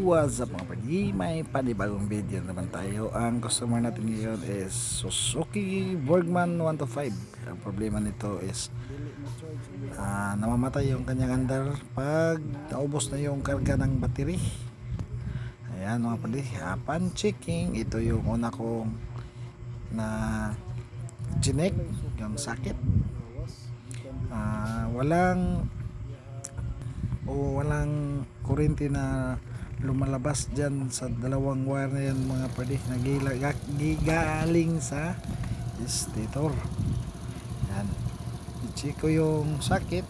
What's up mga pagi? May panibagong video naman tayo. Ang customer natin ngayon is Suzuki Borgman 125. Ang problema nito is namamatay yung kanyang andar pag naubos na yung karga ng battery. Ayan mga pagi, upon checking, ito yung una kong na chinek, yung sakit. Walang kuryente na lumalabas dyan sa dalawang wire na yan mga padi, nagigaling sa stator. Yan, i-check ko yung sakit.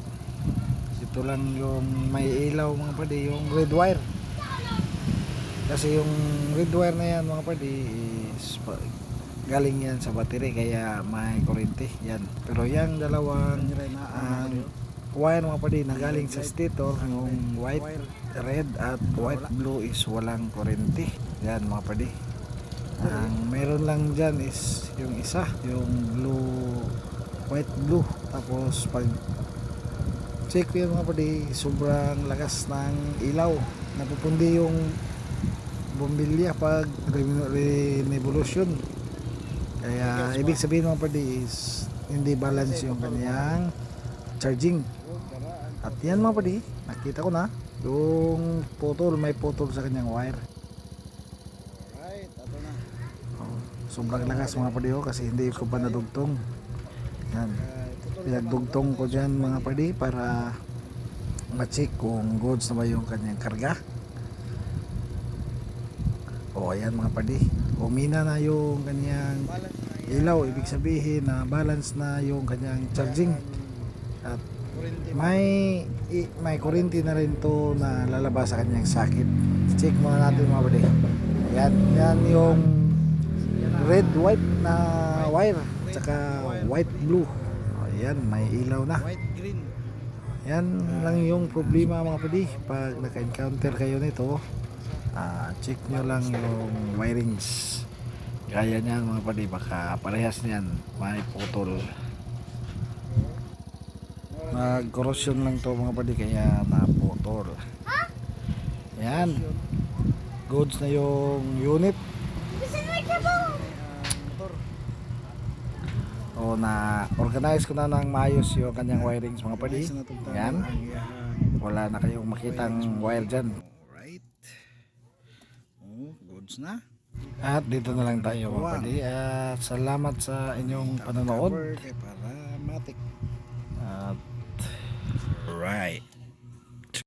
Ito lang yung may ilaw mga padi, yung red wire, kasi yung red wire na yan mga padi is galing yan sa battery kaya may kuryente yan. Pero yung dalawang wire mga padi na galing sa stator, yung white red at white blue is walang kuryente yan mga padi. Ang meron lang dyan is yung isa, yung blue, white blue. Tapos pag check ko yung mga padi, sobrang lakas ng ilaw, napupundi yung bombilya pag revolution. Kaya ibig sabihin mga padi is hindi balance yung kanyang charging. At yan mga padi, nakita ko na yung putol, may putol sa kanyang wire. Right, ato na. Sobrang lakas mga padi kasi hindi ko pa nadugtong. Yan, pinagdugtong ko dyan mga padi para ma-check kung goods na ba yung kanyang karga. Ayan mga padi, umina na yung kanyang ilaw, ibig sabihin na balance na yung kanyang charging. At may kuryente na rin to na lalabas sa kanyang sakit. Check muna natin mga padi. Yan yung red white na wire, tsaka white blue. Ayan, may ilaw na. White green. Yan lang yung problema mga padi. Pag naka-encounter kayo nito, check nyo lang yung wirings. Gaya niyan mga padi, baka parehas niyan may putol. Nag-corrosion lang to mga padi kaya naputol. Yan, goods na yung unit. Na organize ko na ng maayos yung kanyang wirings mga padi. Yan, wala na kayong makitang wire dyan. Alright. Goods na. At dito na lang tayo mga padi. At salamat sa inyong panonood. Kay para matik. At Right.